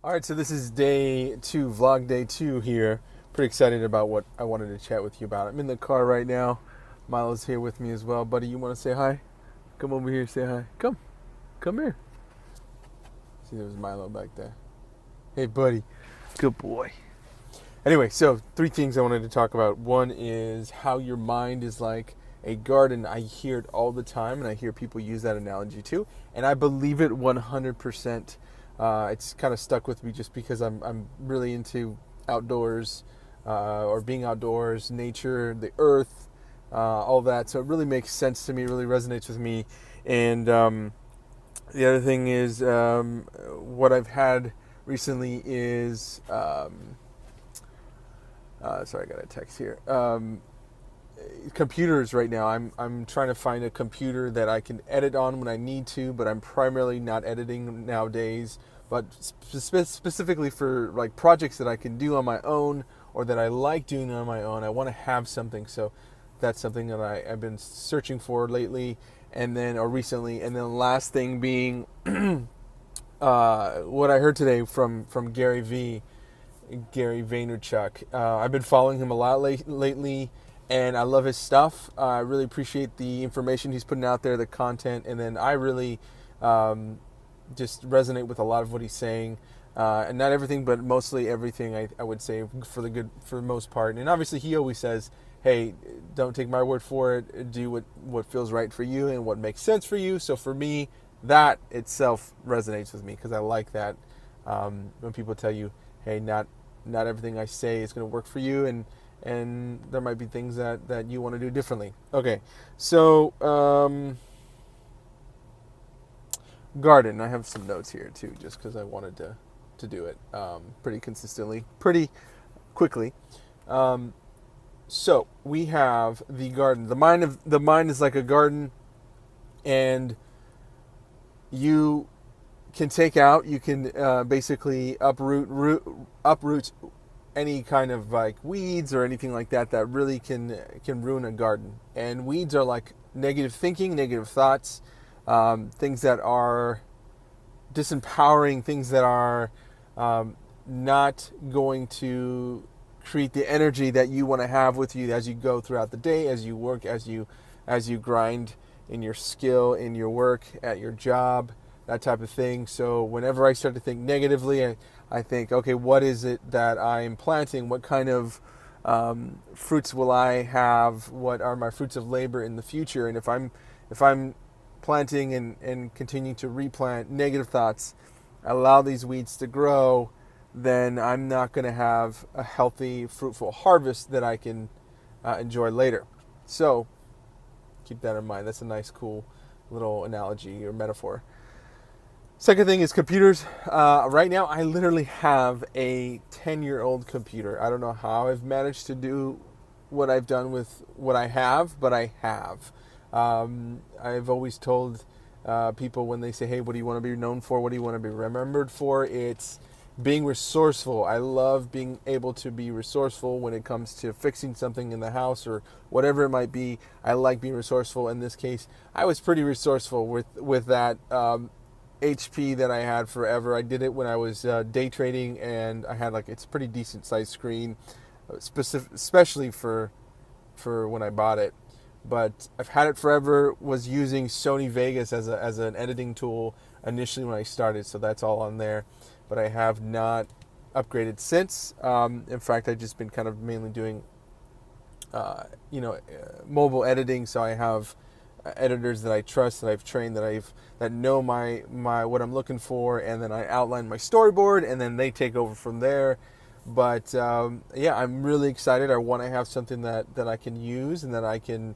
All right, so this is day two, vlog day two here. Pretty excited about what I wanted to chat with you about. I'm in the car right now. Milo's here with me as well. Buddy, you want to say hi? Come over here, say hi. Come here. See, there's Milo back there. Hey, buddy. Good boy. Anyway, so three things I wanted to talk about. One is how your mind is like a garden. I hear it all the time, and I hear people use that analogy too, and I believe it 100%. It's kind of stuck with me just because I'm really into outdoors, or being outdoors, nature, the earth, all that. So it really makes sense to me. It really resonates with me. And the other thing is, what I've had recently is, sorry, I got a text here. Computers right now. I'm trying to find a computer that I can edit on when I need to, but I'm primarily not editing nowadays. But specifically for like projects that I can do on my own or that I like doing on my own, I want to have something. So that's something that I've been searching for lately, or recently. And then the last thing being what I heard today from Gary Vaynerchuk. I've been following him a lot lately, and I love his stuff. I really appreciate the information he's putting out there, the content, and then I really just resonate with a lot of what he's saying. And not everything, but mostly everything, I would say, for the most part. And obviously, he always says, hey, don't take my word for it. Do what feels right for you and what makes sense for you. So for me, that itself resonates with me because I like that. When people tell you, hey, not everything I say is going to work for you, and there might be things that you want to do differently. Okay, so garden. I have some notes here too, just because I wanted to do it pretty consistently, pretty quickly. So we have the garden. The mind is like a garden, and you can you can basically uproot any kind of like weeds or anything like that really can ruin a garden. And weeds are like negative thinking, negative thoughts, things that are disempowering, things that are not going to create the energy that you want to have with you as you go throughout the day, as you work, as you grind in your skill, in your work, at your job, that type of thing. So whenever I start to think negatively, I think, okay, what is it that I'm planting? What kind of fruits will I have? What are my fruits of labor in the future? And if I'm planting and continuing to replant negative thoughts, allow these weeds to grow, then I'm not going to have a healthy, fruitful harvest that I can enjoy later. So keep that in mind. That's a nice, cool little analogy or metaphor. Second thing is computers. Right now, I literally have a 10-year-old computer. I don't know how I've managed to do what I've done with what I have, but I have. I've always told people when they say, hey, what do you want to be known for? What do you want to be remembered for? It's being resourceful. I love being able to be resourceful when it comes to fixing something in the house or whatever it might be. I like being resourceful. In this case, I was pretty resourceful with that HP that I had forever. I did it when I was day trading, and I had it's a pretty decent sized screen, especially for when I bought it. But I've had it forever. Was using Sony Vegas as an editing tool initially when I started, so that's all on there. But I have not upgraded since. In fact, I've just been kind of mainly doing, mobile editing. So I have editors that I trust, that I've trained, that know my what I'm looking for, and then I outline my storyboard, and then they take over from there. But yeah, I'm really excited. I want to have something that I can use, and that I can,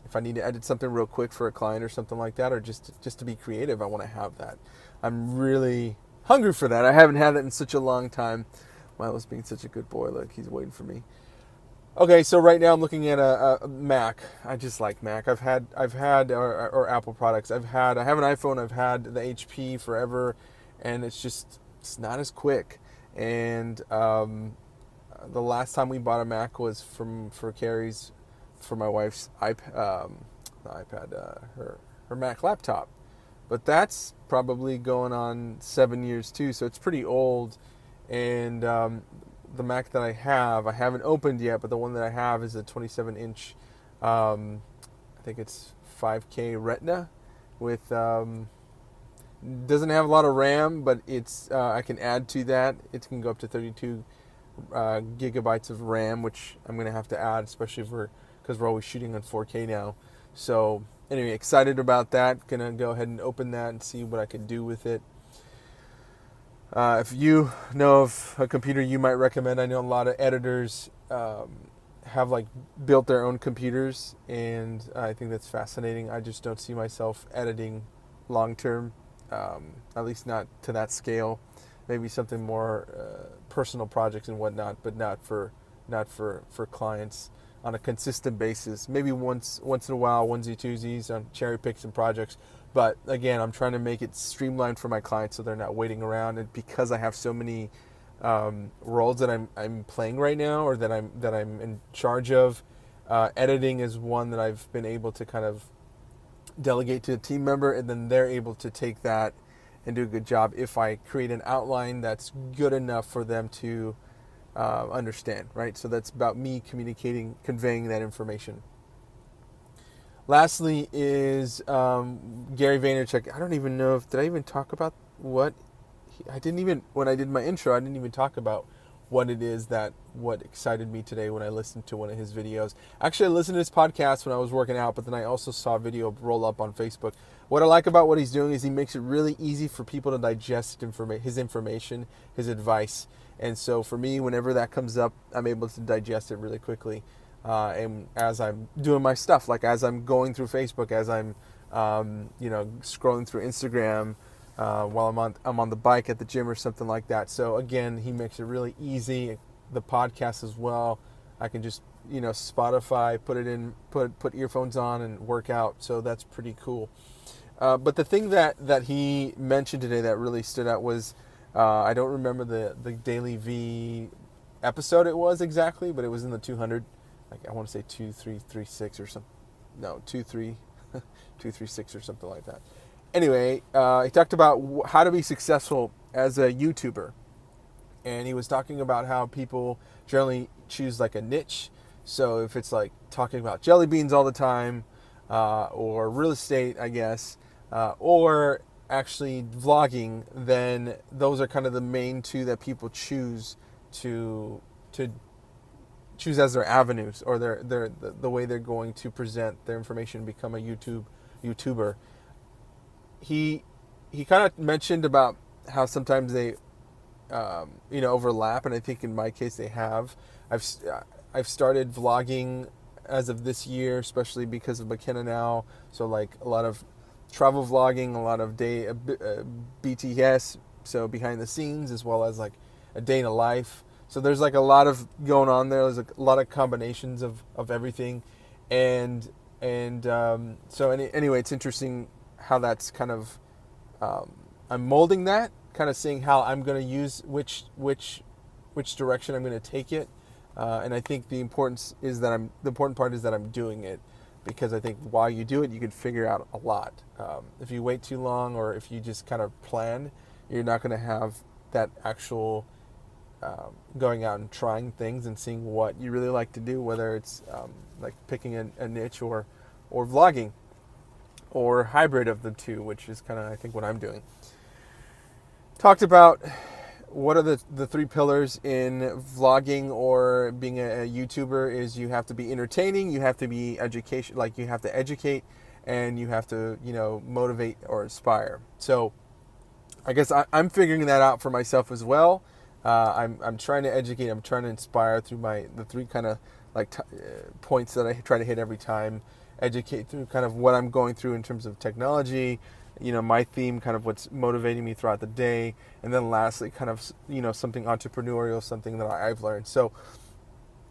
if I need to edit something real quick for a client or something like that, or just to be creative, I want to have that. I'm really hungry for that. I haven't had it in such a long time. Milo's being such a good boy. Look, he's waiting for me. Okay, so right now I'm looking at a Mac. I just like Mac. I've had or Apple products. I have an iPhone. I've had the HP forever, and it's not as quick. And the last time we bought a Mac was for my wife's iPad, her Mac laptop. but that's probably going on 7 years too, so it's pretty old. And the Mac that I haven't opened yet, but the one that I have is a 27-inch, I think it's 5K Retina with doesn't have a lot of RAM, but it's I can add to that. It can go up to 32 gigabytes of RAM, which I'm going to have to add, especially because we're always shooting on 4K now. So anyway, excited about that. Gonna go ahead and open that and see what I can do with it. If you know of a computer you might recommend, I know a lot of editors have like built their own computers, and I think that's fascinating. I just don't see myself editing long term, at least not to that scale. Maybe something more personal projects and whatnot, but not for clients on a consistent basis. Maybe once in a while, onesie twosies on cherry picks and projects. But again, I'm trying to make it streamlined for my clients so they're not waiting around. And because I have so many roles that I'm playing right now, or that I'm in charge of, editing is one that I've been able to kind of delegate to a team member, and then they're able to take that and do a good job if I create an outline that's good enough for them to understand, right? So that's about me conveying that information. Lastly is Gary Vaynerchuk. I don't even know did I even talk about when I did my intro, I didn't even talk about what it is what excited me today when I listened to one of his videos. Actually, I listened to his podcast when I was working out, but then I also saw a video roll up on Facebook. What I like about what he's doing is he makes it really easy for people to digest his information, his advice. And so for me, whenever that comes up, I'm able to digest it really quickly. And as I'm doing my stuff, like as I'm going through Facebook, as I'm scrolling through Instagram, while I'm on the bike at the gym or something like that. So again, he makes it really easy. The podcast as well. I can just Spotify, put earphones on and work out. So that's pretty cool. But the thing that he mentioned today that really stood out was I don't remember the Daily V episode it was exactly, but it was in the 200. Like I want to say 2336 or something. No, 236 or something like that. Anyway, he talked about how to be successful as a YouTuber. And he was talking about how people generally choose like a niche. So if it's like talking about jelly beans all the time, or real estate, I guess, or actually vlogging, then those are kind of the main two that people choose to choose as their avenues, or the way they're going to present their information and become a YouTuber. He kind of mentioned about how sometimes they overlap, and I think in my case they have. I've started vlogging as of this year, especially because of McKenna now. So like a lot of travel vlogging, a lot of BTS, so behind the scenes, as well as like a day in a life. So there's like a lot of going on there. There's a lot of combinations of everything, and so anyway, it's interesting how that's kind of I'm molding that, kind of seeing how I'm going to use which direction I'm going to take it, and I think the important part is that I'm doing it, because I think while you do it, you can figure out a lot. If you wait too long, or if you just kind of plan, you're not going to have that actual going out and trying things and seeing what you really like to do, whether it's like picking a niche or vlogging, or hybrid of the two, which is kind of, I think, what I'm doing. Talked about what are the three pillars in vlogging or being a YouTuber is you have to be entertaining, you have to be education, like you have to educate, and you have to, motivate or inspire. So I guess I'm figuring that out for myself as well. I'm trying to educate, I'm trying to inspire through the three kind of like points that I try to hit every time. Educate through kind of what I'm going through in terms of technology, my theme, kind of what's motivating me throughout the day, and then lastly, kind of, something entrepreneurial, something that I've learned. So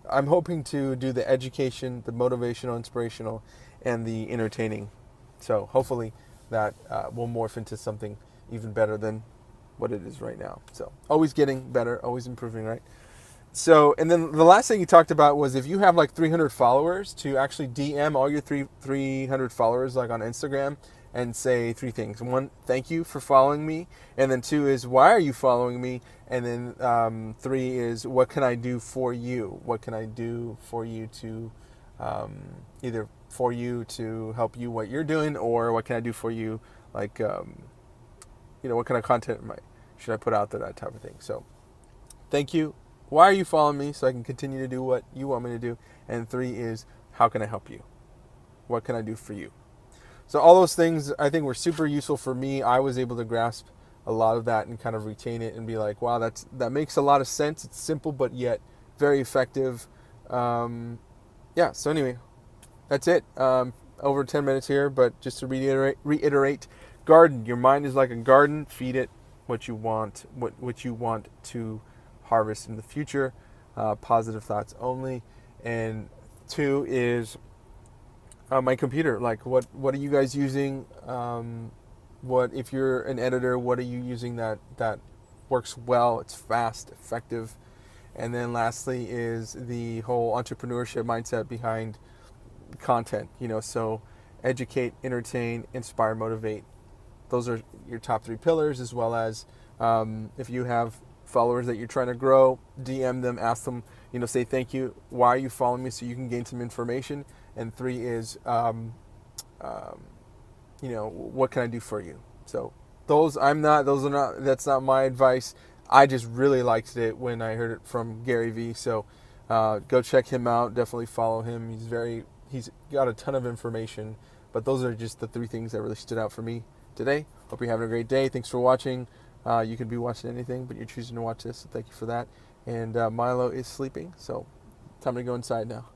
I'm hoping to do the education, the motivational, inspirational, and the entertaining. So hopefully that will morph into something even better than what it is right now. So always getting better, always improving, right? So, and then the last thing he talked about was if you have like 300 followers, to actually DM all your 300 followers like on Instagram and say three things. One, thank you for following me. And then two is, why are you following me? And then three is, what can I do for you? What can I do for you to either for you to help you what you're doing, or what can I do for you, like what kind of content should I put out there, that type of thing. So thank you. Why are you following me? So I can continue to do what you want me to do. And three is, how can I help you? What can I do for you? So all those things I think were super useful for me. I was able to grasp a lot of that and kind of retain it and be like, wow, that makes a lot of sense. It's simple, but yet very effective. So anyway, that's it. Over 10 minutes here, but just to reiterate, garden. Your mind is like a garden. Feed it what you want, what you want to harvest in the future. Positive thoughts only. And two is my computer. Like, what are you guys using? What if you're an editor? What are you using that works well? It's fast, effective. And then lastly is the whole entrepreneurship mindset behind content. So educate, entertain, inspire, motivate. Those are your top three pillars, as well as if you have followers that you're trying to grow, DM them, ask them, say thank you. Why are you following me? So you can gain some information. And three is, what can I do for you? So that's not my advice. I just really liked it when I heard it from Gary Vee. So go check him out. Definitely follow him. He's got a ton of information. But those are just the three things that really stood out for me today. Hope you're having a great day. Thanks for watching. You could be watching anything, but you're choosing to watch this. So thank you for that. And Milo is sleeping, so time to go inside now.